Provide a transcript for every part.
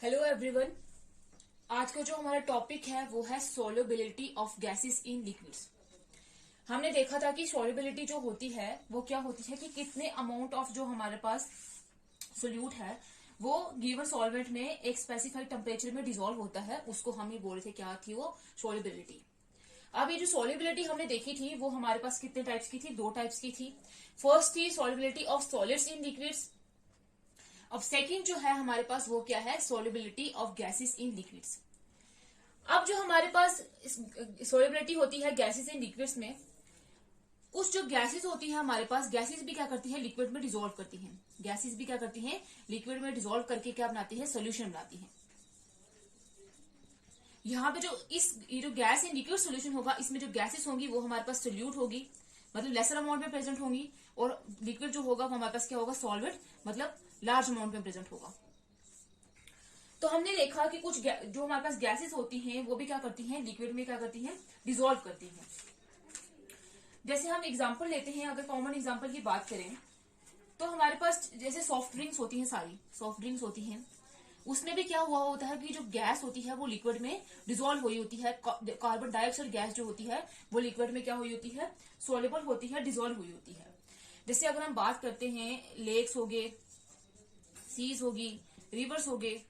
Hello everyone. आज का जो हमारा टॉपिक है वो है solubility of gases in liquids. हमने देखा था कि सोल्युबिलिटी जो होती है वो क्या होती है कि कितने अमाउंट ऑफ जो हमारे पास सोल्यूट है वो गिवन सॉल्वेंट में एक स्पेसिफाइड टेम्परेचर में डिसॉल्व होता है, उसको हम ये बोल रहे थे क्या थी वो सोल्युबिलिटी। अब ये जो सोल्युबिलिटी हमने देखी थी वो हमारे पास कितने टाइप्स की थी, दो टाइप्स की थी। फर्स्ट थी solubility of solids in liquids. अब सेकंड जो है हमारे पास वो क्या है, solubility of gases in liquids. अब जो हमारे पास सोल्युबिलिटी होती है गैसेस इन लिक्विड्स में, कुछ जो गैसेस होती है हमारे पास, गैसेस भी क्या करती है लिक्विड में डिसॉल्व करती हैं। गैसेस भी क्या करती हैं लिक्विड में डिसॉल्व करके क्या बनाती है, सोल्यूशन बनाती हैं। यहाँ पे जो ये जो गैस इन लिक्विड सोल्यूशन होगा, इसमें जो गैसेस होंगी वो हमारे पास सोल्यूट होगी, मतलब लेसर अमाउंट में प्रेजेंट होंगी, और लिक्विड जो होगा वो हमारे पास क्या होगा, सॉल्वेंट, मतलब लार्ज अमाउंट में प्रेजेंट होगा। तो हमने देखा कि कुछ जो हमारे पास गैसेस होती हैं वो भी क्या करती हैं, लिक्विड में क्या करती हैं, डिसॉल्व करती हैं। जैसे हम एग्जांपल लेते हैं, अगर कॉमन एग्जांपल की बात करें तो हमारे पास जैसे सॉफ्ट ड्रिंक्स होती हैं, सारी सॉफ्ट ड्रिंक्स होती हैं, उसमें भी क्या हुआ होता है कि जो गैस होती है वो लिक्विड में डिसॉल्व हुई होती है। कार्बन डाइऑक्साइड गैस जो होती है वो लिक्विड में क्या हुई होती है, सोल्युबल होती है, डिसॉल्व हुई होती है। जैसे अगर हम बात करते हैं लेक्स हो गए, सीज होगी, रिवर्स हो गए,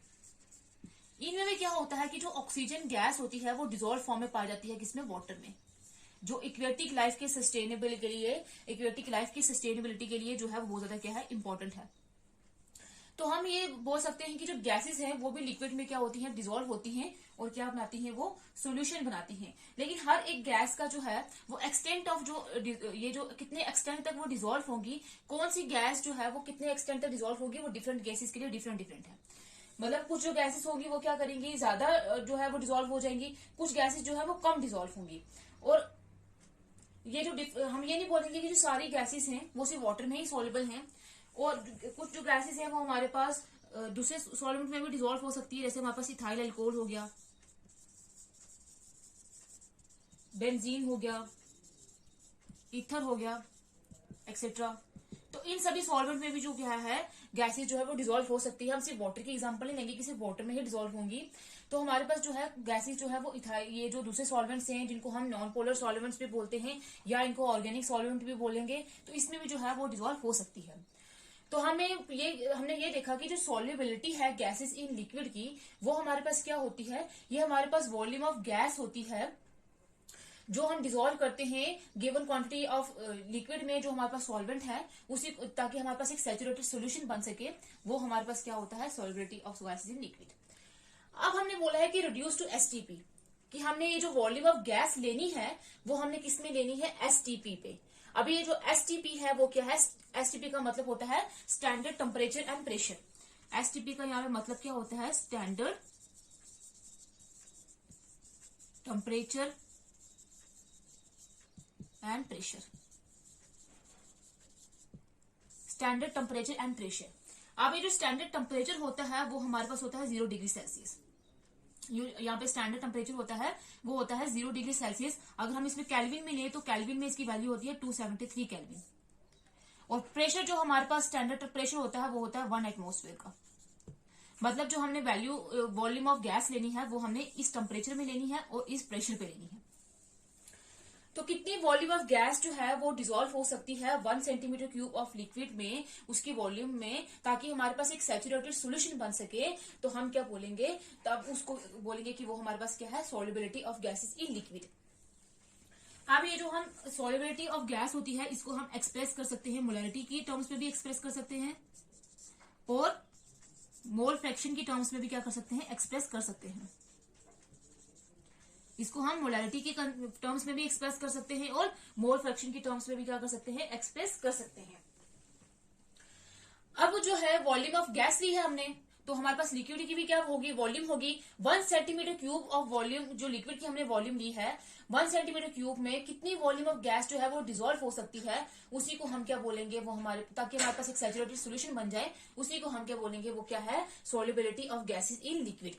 इनमें भी क्या होता है कि जो ऑक्सीजन गैस होती है वो डिसॉल्व फॉर्म में पाई जाती है, किसमें, वाटर में। जो इक्वेटिक लाइफ के सस्टेनेबिलिटी के लिए, इक्वेटिक लाइफ की सस्टेनेबिलिटी के लिए जो है वो बहुत ज्यादा क्या है, इंपॉर्टेंट है। तो हम ये बोल सकते हैं कि जो गैसेस हैं वो भी लिक्विड में क्या होती हैं, डिसॉल्व होती हैं, और क्या बनाती हैं, वो सोल्यूशन बनाती हैं। लेकिन हर एक गैस का जो है वो एक्सटेंट ऑफ जो ये जो कितने एक्सटेंट तक वो डिसॉल्व होगी, कौन सी गैस जो है वो कितने एक्सटेंट तक डिसॉल्व होगी, वो डिफरेंट गैसेस के लिए डिफरेंट डिफरेंट है। मतलब कुछ जो गैसेस होंगी वो क्या करेंगी, ज्यादा जो है वो डिसॉल्व हो जाएंगी, कुछ गैसेस जो है वो कम डिसॉल्व होंगी। और ये जो हम ये नहीं बोलेंगे कि जो सारी गैसेस हैं वो सिर्फ वाटर में ही सॉल्युबल हैं, और कुछ जो गैसेस हैं वो हमारे पास दूसरे सॉल्वेंट में भी डिसॉल्व हो सकती है। जैसे हमारे पास इथाइल अल्कोहल हो गया, बेंजीन हो गया, ईथर हो गया, एक्सेट्रा। तो इन सभी सॉल्वेंट में भी जो क्या है, गैसेस जो है वो डिसॉल्व हो सकती है। हम सिर्फ वाटर की एग्जांपल नहीं लेंगे कि सिर्फ वाटर में ही डिसॉल्व होंगी। तो हमारे पास जो है गैसेस जो है वो ये जो दूसरे सॉल्वेंट्स हैं जिनको हम नॉन पोलर सॉल्वेंट्स भी बोलते हैं या इनको ऑर्गेनिक सॉल्वेंट भी बोलेंगे, तो इसमें भी जो है वो डिसॉल्व हो सकती है। तो हमने ये देखा कि जो सॉल्युबिलिटी है गैसेस इन लिक्विड की, वो हमारे पास क्या होती है, ये हमारे पास वॉल्यूम ऑफ गैस होती है जो हम डिसॉल्व करते हैं गिवन क्वांटिटी ऑफ लिक्विड में, जो हमारे पास सॉल्वेंट है उसी, ताकि हमारे पास एक सैचुरेटेड सॉल्यूशन बन सके, वो हमारे पास क्या होता है, solubility of gases in liquid. अब हमने बोला है कि रिड्यूस टू एसटीपी, कि हमने ये जो वॉल्यूम ऑफ गैस लेनी है वो हमने किस में लेनी है, एसटीपी पे। अभी ये जो एसटीपी है वो क्या है, एसटीपी का मतलब होता है standard temperature and pressure. STP का यहाँ पे मतलब क्या होता है, standard temperature and pressure, standard temperature and pressure. अब ये जो स्टैंडर्ड टेम्परेचर होता है वो हमारे पास होता है 0 डिग्री सेल्सियस। यहाँ पे स्टैंडर्ड टेम्परेचर होता है वो होता है 0 डिग्री सेल्सियस। अगर हम इसमें केल्विन में ले तो केल्विन में इसकी वैल्यू होती है 273 केल्विन। और प्रेशर जो हमारे पास स्टैंडर्ड प्रेशर होता है वो होता है 1 एटमोस्फेयर का। मतलब जो हमने वैल्यू वॉल्यूम ऑफ गैस लेनी है वो हमने इस टेम्परेचर में लेनी है और इस प्रेशर पे लेनी है। तो कितनी वॉल्यूम ऑफ गैस जो है वो डिसॉल्व हो सकती है 1 सेंटीमीटर क्यूब ऑफ लिक्विड में, उसकी वॉल्यूम में, ताकि हमारे पास एक सैचुरेटेड सॉल्यूशन बन सके, तो हम क्या बोलेंगे, तब उसको बोलेंगे कि वो हमारे पास क्या है, solubility of gases in liquid. अब ये जो हम सॉल्युबिलिटी ऑफ गैस होती है इसको हम एक्सप्रेस कर सकते हैं मोलैरिटी की टर्म्स में भी एक्सप्रेस कर सकते हैं, और मोल फ्रैक्शन की टर्म्स में भी क्या कर सकते हैं, एक्सप्रेस कर सकते हैं। इसको हम मोलैरिटी के टर्म्स में भी एक्सप्रेस कर सकते हैं और मोल फ्रैक्शन की टर्म्स में भी क्या कर सकते हैं, एक्सप्रेस कर सकते हैं। अब जो है वॉल्यूम ऑफ गैस ली है हमने, तो हमारे पास लिक्विड की भी क्या होगी, वॉल्यूम होगी 1 सेंटीमीटर क्यूब ऑफ वॉल्यूम। जो लिक्विड की हमने वॉल्यूम ली है 1 सेंटीमीटर क्यूब में कितनी वॉल्यूम ऑफ गैस जो है वो डिसॉल्व हो सकती है, उसी को हम क्या बोलेंगे, वो हमारे, ताकि हमारे पास एक सैचुरेटेड सॉल्यूशन बन जाए, उसी को हम क्या बोलेंगे, वो क्या है, solubility of gases in liquid.